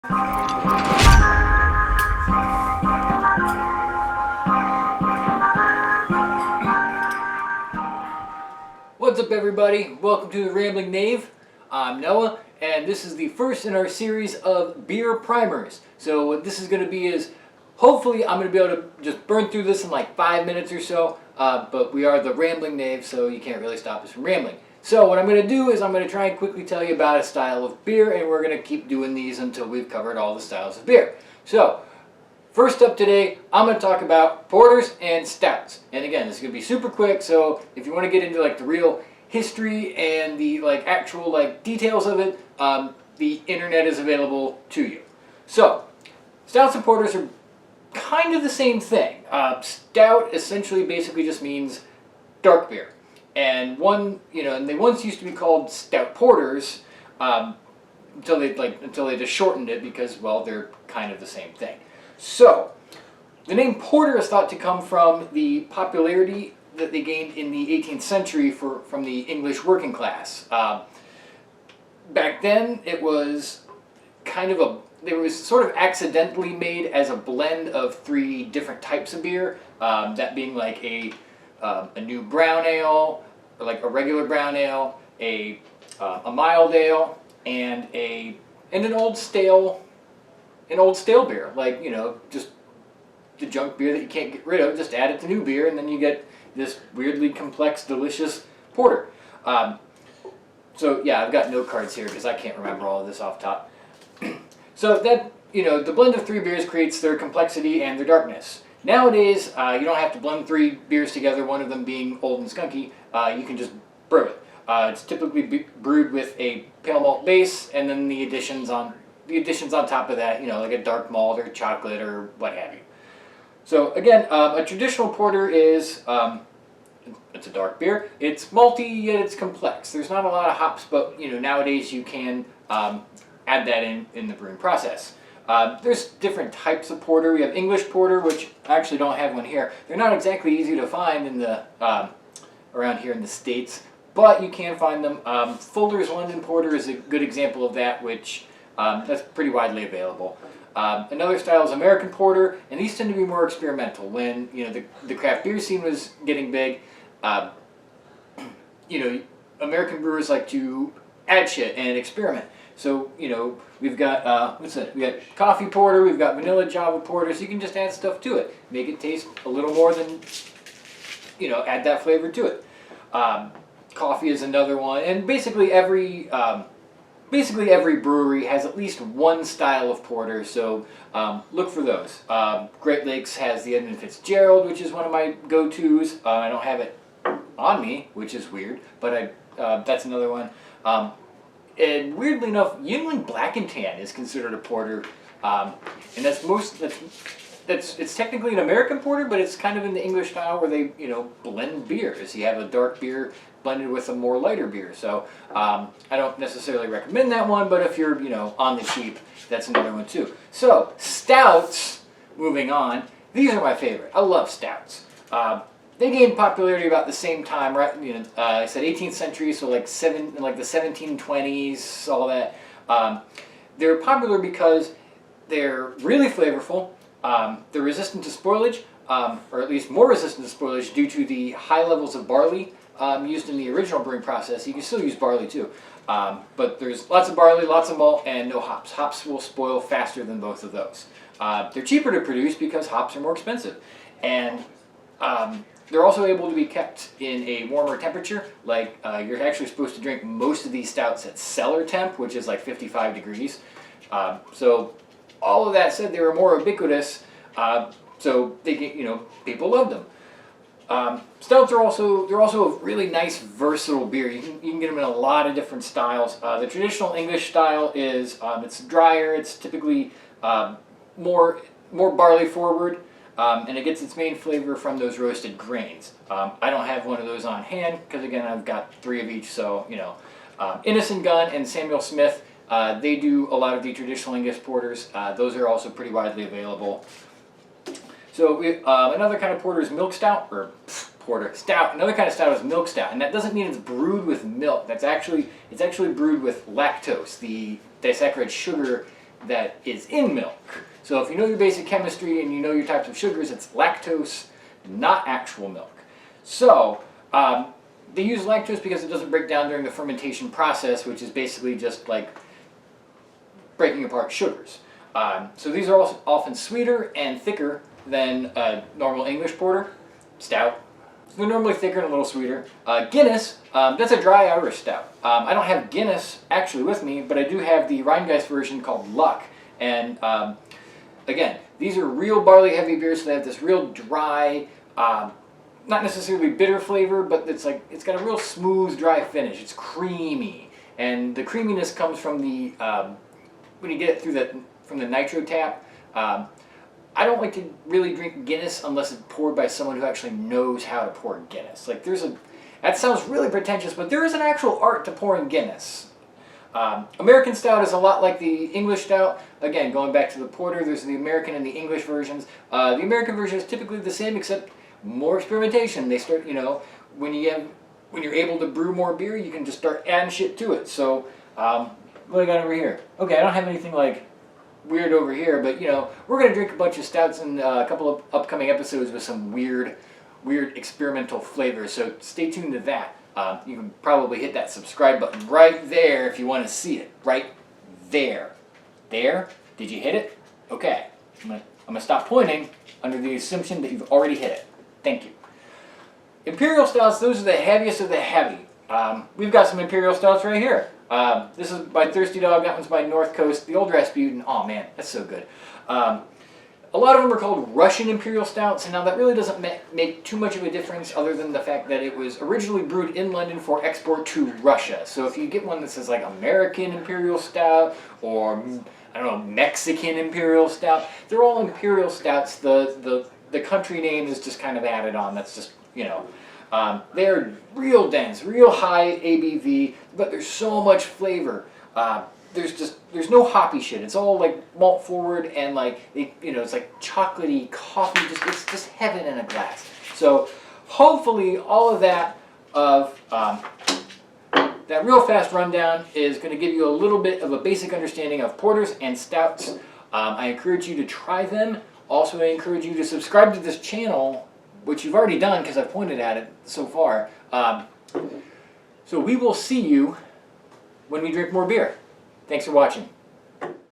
What's up, everybody? Welcome to the Rambling Knave. I'm Noah, and this is the first in our series of beer primers. So what this is going to be is, hopefully I'm going to be able to just burn through this in like 5 minutes or so, but we are the Rambling Knave, so you can't really stop us from rambling. So what I'm going to do is I'm going to try and quickly tell you about a style of beer, and we're going to keep doing these until we've covered all the styles of beer. So, first up today, I'm going to talk about porters and stouts. And again, this is going to be super quick, so if you want to get into like the real history and the like actual like details of it, the internet is available to you. So, stouts and porters are kind of the same thing. Stout essentially basically just means dark beer. And and they once used to be called stout porters until they just shortened it because, well, they're kind of the same thing. So, the name porter is thought to come from the popularity that they gained in the 18th century from the English working class. Back then, it was sort of accidentally made as a blend of 3 different types of beer, that being like a new brown ale, or like a regular brown ale, a mild ale, and an old stale beer, like, just the junk beer that you can't get rid of. Just add it to new beer, and then you get this weirdly complex, delicious porter. So yeah, I've got note cards here because I can't remember all of this off top. So that, the blend of 3 beers creates their complexity and their darkness. Nowadays, you don't have to blend 3 beers together, one of them being old and skunky. You can just brew it. It's typically brewed with a pale malt base, and then the additions on top of that, like a dark malt or chocolate or what have you. So again, a traditional porter is, it's a dark beer. It's malty, yet it's complex. There's not a lot of hops, but nowadays you can add that in the brewing process. There's different types of porter. We have English porter, which I actually don't have one here. They're not exactly easy to find in the around here in the States, but you can find them. Fuller's London Porter is a good example of that, which that's pretty widely available. Another style is American Porter, and these tend to be more experimental. When the craft beer scene was getting big, American brewers like to add shit and experiment. So, we've got, we got coffee porter, we've got vanilla java porter, so you can just add stuff to it. Make it taste a little more than, add that flavor to it. Coffee is another one, and basically every brewery has at least one style of porter, so look for those. Great Lakes has the Edmund Fitzgerald, which is one of my go-tos. I don't have it on me, which is weird, but that's another one. And weirdly enough, Yuengling Black and Tan is considered a porter, and it's technically an American porter, but it's kind of in the English style where they blend beers. You have a dark beer blended with a more lighter beer. So I don't necessarily recommend that one, but if you're on the cheap, that's another one too. So stouts, moving on. These are my favorite. I love stouts. They gained popularity about the same time, right? I said 18th century, so like the 1720s, all that. They're popular because they're really flavorful. They're resistant to spoilage, or at least more resistant to spoilage due to the high levels of barley used in the original brewing process. You can still use barley too, but there's lots of barley, lots of malt, and no hops. Hops will spoil faster than both of those. They're cheaper to produce because hops are more expensive, and they're also able to be kept in a warmer temperature. Like, you're actually supposed to drink most of these stouts at cellar temp, which is like 55 degrees. So all of that said, they were more ubiquitous, so they people loved them. Stouts are also a really nice, versatile beer. You can get them in a lot of different styles. The traditional English style is it's drier. It's typically more barley forward. And it gets its main flavor from those roasted grains. I don't have one of those on hand because, again, I've got 3 of each. So, Innocent Gun and Samuel Smith, they do a lot of the traditional English porters. Those are also pretty widely available. So another kind of porter is milk stout, or stout. Another kind of stout is milk stout, and that doesn't mean it's brewed with milk. It's actually brewed with lactose, the disaccharide sugar that is in milk. So if you know your basic chemistry and you know your types of sugars, it's lactose, not actual milk. So they use lactose because it doesn't break down during the fermentation process, which is basically just like breaking apart sugars. So these are also often sweeter and thicker than normal English porter, stout. So they're normally thicker and a little sweeter. Guinness, that's a dry Irish stout. I don't have Guinness actually with me, but I do have the Rheingeist version called Luck. And again, these are real barley heavy beers, so they have this real dry, not necessarily bitter flavor, but it's got a real smooth, dry finish. It's creamy, and the creaminess comes from the when you get it through from the nitro tap. I don't like to really drink Guinness unless it's poured by someone who actually knows how to pour Guinness. Like that sounds really pretentious, but there is an actual art to pouring Guinness. American stout is a lot like the English stout. Again, going back to the porter, there's the American and the English versions. The American version is typically the same, except more experimentation. They start, when you're able to brew more beer, you can just start adding shit to it. So, what do I got over here? Okay, I don't have anything like weird over here, but we're gonna drink a bunch of stouts in a couple of upcoming episodes with some weird experimental flavors. So stay tuned to that. You can probably hit that subscribe button right there if you want to see it. Right there. There? Did you hit it? Okay. I'm gonna stop pointing under the assumption that you've already hit it. Thank you. Imperial stouts, those are the heaviest of the heavy. We've got some Imperial stouts right here. This is by Thirsty Dog, that one's by North Coast, the Old Rasputin. Oh man, that's so good. A lot of them are called Russian Imperial Stouts, and now that really doesn't make too much of a difference other than the fact that it was originally brewed in London for export to Russia. So if you get one that says like American Imperial Stout or, I don't know, Mexican Imperial Stout, they're all Imperial Stouts. The country name is just kind of added on. That's just, they're real dense, real high ABV, but there's so much flavor. There's no hoppy shit. It's all like malt forward and like it's like chocolatey coffee. It's just heaven in a glass. So hopefully all of that that real fast rundown is going to give you a little bit of a basic understanding of porters and stouts. I encourage you to try them. Also, I encourage you to subscribe to this channel, which you've already done because I've pointed at it so far. So we will see you when we drink more beer. Thanks for watching.